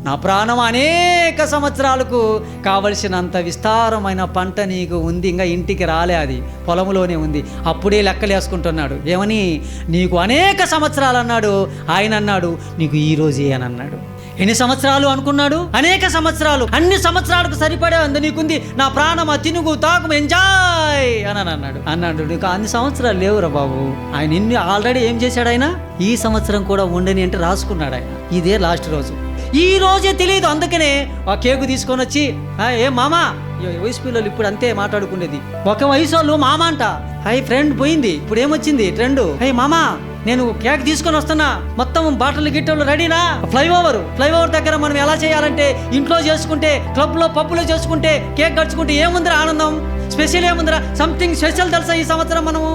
నా ప్రాణం అనేక సంవత్సరాలకు కావలసినంత విస్తారమైన పంట నీకు ఉంది, ఇంకా ఇంటికి రాలే, అది పొలంలోనే ఉంది. అప్పుడే లెక్కలు వేసుకుంటున్నాడు. ఏమని? నీకు అనేక సంవత్సరాలు అన్నాడు. ఆయన అన్నాడు నీకు ఈ రోజే అని అన్నాడు. ఎన్ని సంవత్సరాలు అనుకున్నాడు? అనేక సంవత్సరాలు. అన్ని సంవత్సరాలకు సరిపడే అందు నీకుంది. నా ప్రాణమా, తినుగు తాగు, ఎంజాయ్ అని అన్నాడు. నీకు అన్ని సంవత్సరాలు లేవురా బాబు. ఆయన ఇన్ని ఆల్రెడీ ఏం చేశాడు? ఆయన ఈ సంవత్సరం కూడా ఉండని అంటే రాసుకున్నాడు. ఆయన ఇదే లాస్ట్ రోజు, ఈ రోజే తెలియదు. అందుకనే ఆ కేకు తీసుకొని వచ్చి, ఏ మామా, వయసు పిల్లలు ఇప్పుడు అంతే మాట్లాడుకునేది. ఒక వయసు వాళ్ళు మామ అంట. ఫ్రెండ్ పోయింది, ఇప్పుడు ఏమొచ్చింది ట్రెండ్? మామా నేను కేక్ తీసుకొని వస్తున్నా, మొత్తం బాటలు గిట్టలు రెడీనా? ఫ్లైఓవర్ దగ్గర మనం ఎలా చేయాలంటే, ఇంట్లో చేసుకుంటే, క్లబ్లో పబ్బులో చేసుకుంటే, కేక్ గడుచుకుంటే ఏముందిరా ఆనందం? స్పెషల్ ఏముందిరా? సంథింగ్ స్పెషల్ తెలుసా ఈ సంవత్సరం మనము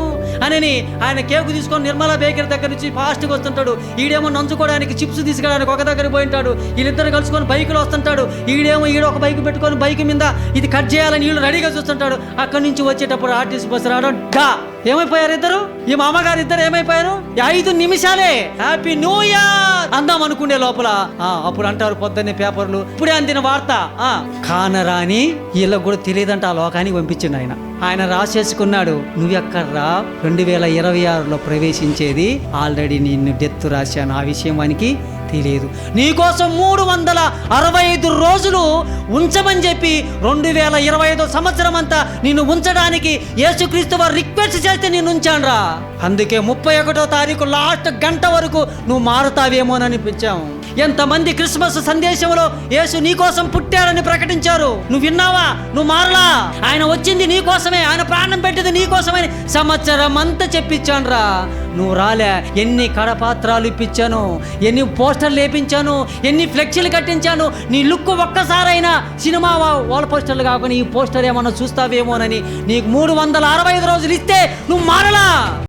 అని ఆయన కేకు తీసుకొని నిర్మలా బేకరీ దగ్గర నుంచి ఫాస్ట్గా వస్తుంటాడు. ఈడేమో నంచుకోవడానికి చిప్స్ తీసుకురావడానికి ఒక దగ్గర పోయింటాడు. వీళ్ళిద్దరు కలుసుకొని బైకులో వస్తుంటాడు. ఈడ ఒక బైక్ పెట్టుకొని బైక్ మీద ఇది కట్ చేయాలని వీళ్ళు రెడీగా చూస్తుంటాడు. అక్కడి నుంచి వచ్చేటప్పుడు ఆర్టీసీ బస్సు రావడం ఏమైపోయారు ఇద్దరు? ఈ మామగారు ఇద్దరు ఏమైపోయారు? 5 నిమిషాలే హ్యాపీ న్యూ ఇయర్ అందాం అనుకునే లోపల అప్పుడు అంటారు పొద్దున్నే పేపర్లు, ఇప్పుడే అందిన వార్త, కానరాని వీళ్ళకు కూడా తెలియదంట ఆ లోకానికి పంపించిండు ఆయన రాసేసుకున్నాడు. నువ్వెక్కడ్రా 2026లో ప్రవేశించేది, ఆల్రెడీ నిన్ను డెత్ రాశాను, ఆ విషయం వానికి తెలియదు. నీకోసం 365 రోజులు ఉంచమని చెప్పి 2025 సంవత్సరం అంతా నిన్ను ఉంచడానికి యేసుక్రీస్తు వారు రిక్వెస్ట్ చేస్తే నేను ఉంచానురా. అందుకే 31వ తారీఖు లాస్ట్ గంట వరకు నువ్వు మారుతావేమోననిపించాము. ఎంతమంది క్రిస్మస్ సందేశంలో యేసు నీకోసం పుట్టారని ప్రకటించారు. నువ్వు విన్నావా? నువ్వు మారలా. ఆయన వచ్చింది నీకోసమే, ఆయన ప్రాణం పెట్టింది నీకోసమని సంవత్సరం అంతా చెప్పించానురా. నువ్వు రాలే. ఎన్ని కడపాత్రాలు ఇప్పించాను, ఎన్ని పోస్టర్లు వేపించాను, ఎన్ని ఫ్లెక్సీలు కట్టించాను. నీ లుక్ ఒక్కసారైనా సినిమా వాల్ పోస్టర్లు కాకుండా ఈ పోస్టర్ ఏమన్నా చూస్తావేమోనని నీకు 365 రోజులు ఇస్తే నువ్వు మారలా.